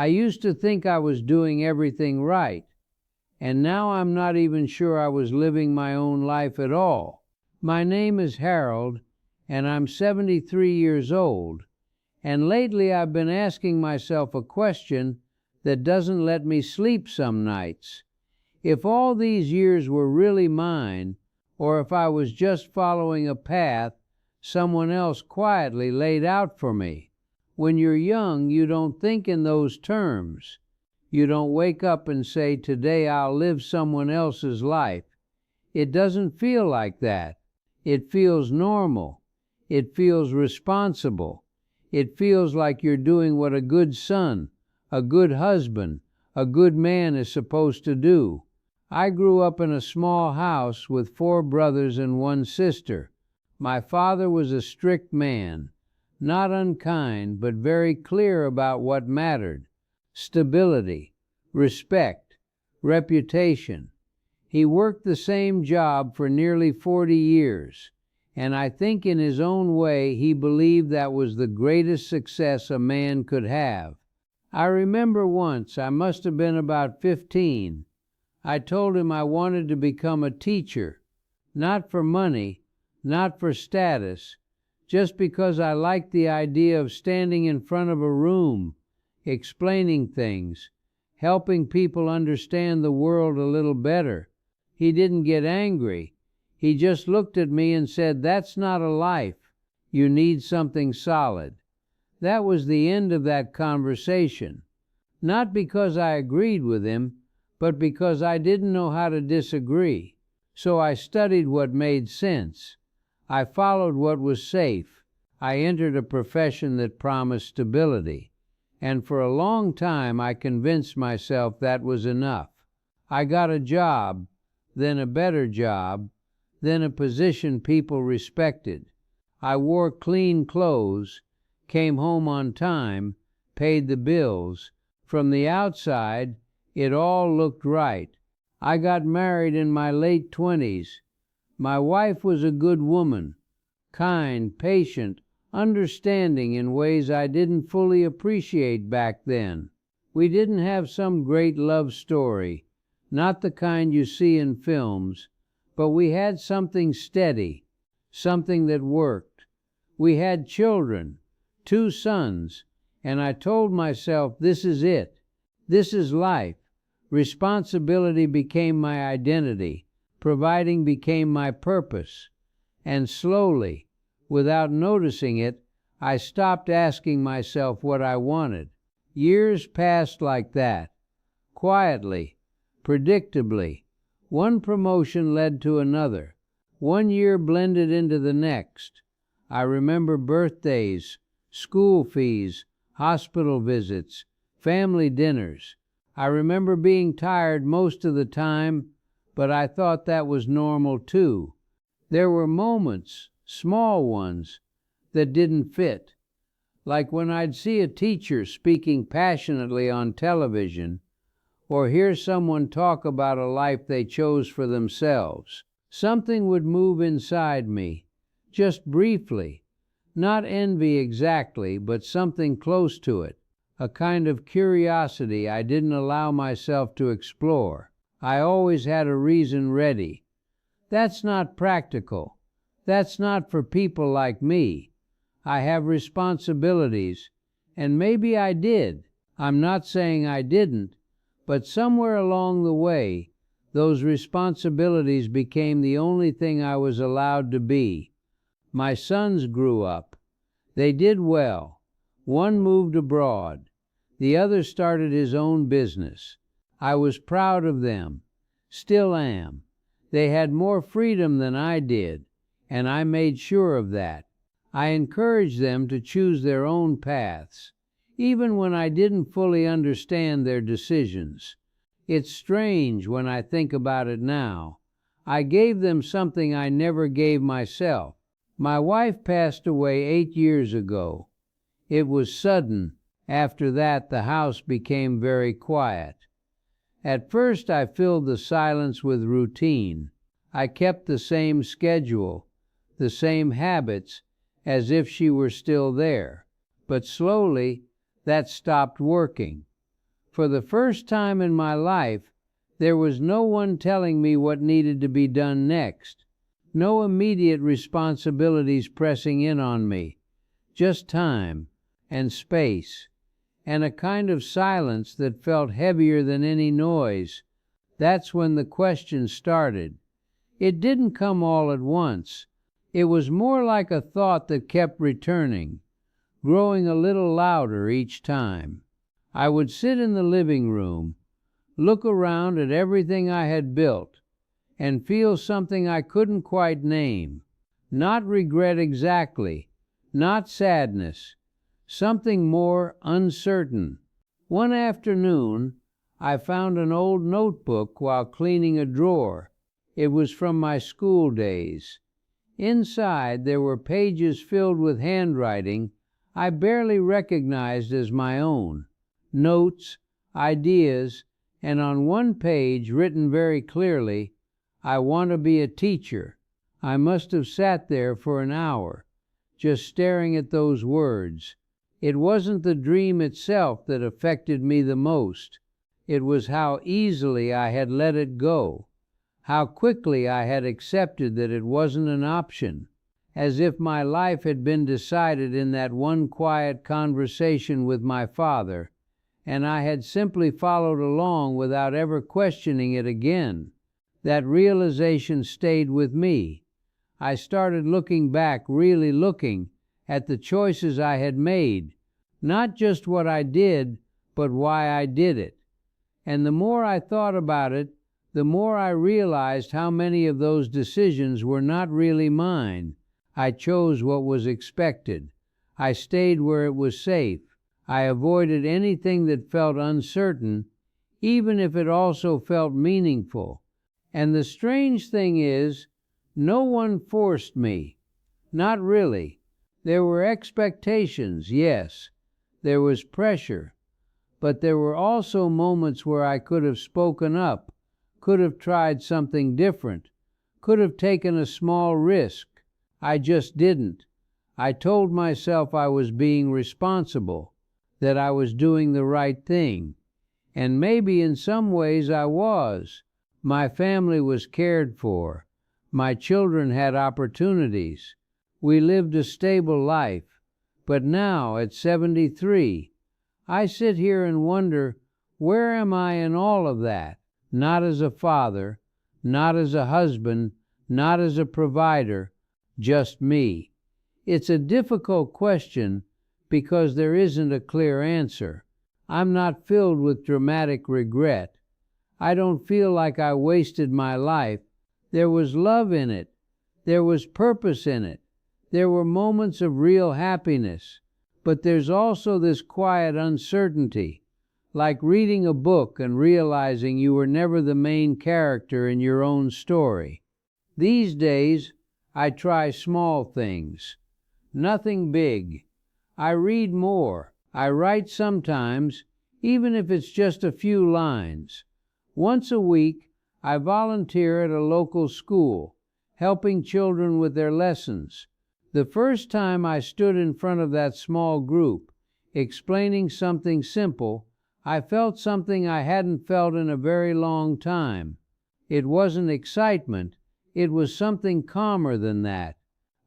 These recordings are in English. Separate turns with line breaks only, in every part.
I used to think I was doing everything right, and now I'm not even sure I was living my own life at all. My name is Harold, and I'm 73 years old, and lately I've been asking myself a question that doesn't let me sleep some nights. If all these years were really mine, or if I was just following a path someone else quietly laid out for me. When you're young, you don't think in those terms. You don't wake up and say, "Today I'll live someone else's life." It doesn't feel like that. It feels normal. It feels responsible. It feels like you're doing what a good son, a good husband, a good man is supposed to do. I grew up in a small house with 4 brothers and 1 sister. My father was a strict man, not unkind, but very clear about what mattered: stability, respect, reputation. He worked the same job for nearly 40 years, and I think in his own way he believed that was the greatest success a man could have. I remember once, I must have been about 15, I told him I wanted to become a teacher, not for money, not for status, just because I liked the idea of standing in front of a room, explaining things, helping people understand the world a little better. He didn't get angry. He just looked at me and said, "That's not a life. You need something solid." That was the end of that conversation. Not because I agreed with him, but because I didn't know how to disagree. So I studied what made sense. I followed what was safe. I entered a profession that promised stability. And for a long time I convinced myself that was enough. I got a job, then a better job, then a position people respected. I wore clean clothes, came home on time, paid the bills. From the outside, it all looked right. I got married in my late 20s. My wife was a good woman, kind, patient, understanding in ways I didn't fully appreciate back then. We didn't have some great love story, not the kind you see in films, but we had something steady, something that worked. We had children, 2 sons, and I told myself, this is it. This is life. Responsibility became my identity. Providing became my purpose. And slowly, without noticing it, I stopped asking myself what I wanted. Years passed like that, quietly, predictably. One promotion led to another. One year blended into the next. I remember birthdays, school fees, hospital visits, family dinners. I remember being tired most of the time, but I thought that was normal too. There were moments, small ones, that didn't fit. Like when I'd see a teacher speaking passionately on television, or hear someone talk about a life they chose for themselves. Something would move inside me, just briefly. Not envy exactly, but something close to it. A kind of curiosity I didn't allow myself to explore. I always had a reason ready. That's not practical. That's not for people like me. I have responsibilities, and maybe I did. I'm not saying I didn't, but somewhere along the way, those responsibilities became the only thing I was allowed to be. My sons grew up. They did well. One moved abroad. The other started his own business. I was proud of them. Still am. They had more freedom than I did, and I made sure of that. I encouraged them to choose their own paths, even when I didn't fully understand their decisions. It's strange when I think about it now. I gave them something I never gave myself. My wife passed away 8 years ago. It was sudden. After that, the house became very quiet. At first, I filled the silence with routine. I kept the same schedule, the same habits, as if she were still there. But slowly, that stopped working. For the first time in my life, there was no one telling me what needed to be done next. No immediate responsibilities pressing in on me. Just time and space and a kind of silence that felt heavier than any noise. That's when the question started. It didn't come all at once. It was more like a thought that kept returning, growing a little louder each time. I would sit in the living room, look around at everything I had built, and feel something I couldn't quite name. Not regret exactly, not sadness, something more uncertain. One afternoon, I found an old notebook while cleaning a drawer. It was from my school days. Inside, there were pages filled with handwriting I barely recognized as my own. Notes, ideas, and on one page, written very clearly, "I want to be a teacher." I must have sat there for an hour, just staring at those words. It wasn't the dream itself that affected me the most. It was how easily I had let it go, how quickly I had accepted that it wasn't an option, as if my life had been decided in that one quiet conversation with my father, and I had simply followed along without ever questioning it again. That realization stayed with me. I started looking back, really looking at the choices I had made, not just what I did, but why I did it. And the more I thought about it, the more I realized how many of those decisions were not really mine. I chose what was expected. I stayed where it was safe. I avoided anything that felt uncertain, even if it also felt meaningful. And the strange thing is, no one forced me. Not really. There were expectations, yes. There was pressure. But there were also moments where I could have spoken up, could have tried something different, could have taken a small risk. I just didn't. I told myself I was being responsible, that I was doing the right thing. And maybe in some ways I was. My family was cared for. My children had opportunities. We lived a stable life. But now, at 73, I sit here and wonder, where am I in all of that? Not as a father, not as a husband, not as a provider, just me. It's a difficult question because there isn't a clear answer. I'm not filled with dramatic regret. I don't feel like I wasted my life. There was love in it. There was purpose in it. There were moments of real happiness. But there's also this quiet uncertainty, like reading a book and realizing you were never the main character in your own story. These days, I try small things. Nothing big. I read more. I write sometimes, even if it's just a few lines. Once a week, I volunteer at a local school, helping children with their lessons. The first time I stood in front of that small group, explaining something simple, I felt something I hadn't felt in a very long time. It wasn't excitement, it was something calmer than that,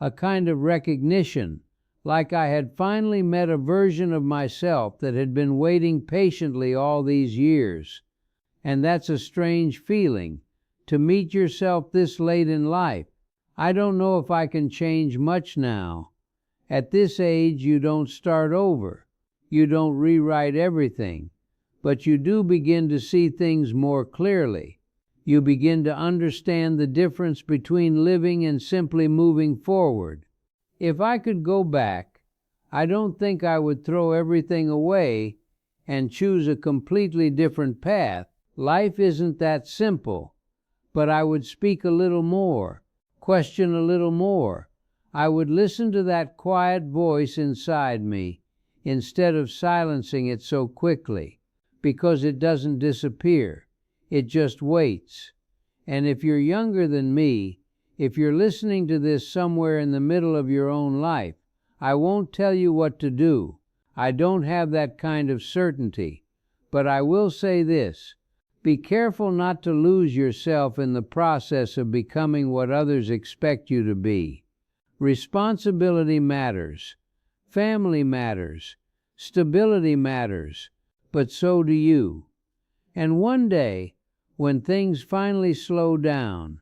a kind of recognition, like I had finally met a version of myself that had been waiting patiently all these years. And that's a strange feeling, to meet yourself this late in life. I don't know if I can change much now. At this age, you don't start over. You don't rewrite everything. But you do begin to see things more clearly. You begin to understand the difference between living and simply moving forward. If I could go back, I don't think I would throw everything away and choose a completely different path. Life isn't that simple. But I would speak a little more, question a little more. I would listen to that quiet voice inside me instead of silencing it so quickly, because it doesn't disappear. It just waits. And if you're younger than me, if you're listening to this somewhere in the middle of your own life, I won't tell you what to do. I don't have that kind of certainty. But I will say this: be careful not to lose yourself in the process of becoming what others expect you to be. Responsibility matters, family matters, stability matters, but so do you. And one day, when things finally slow down,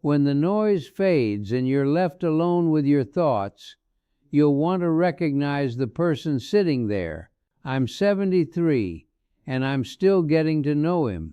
when the noise fades and you're left alone with your thoughts, you'll want to recognize the person sitting there. I'm 73, and I'm still getting to know him.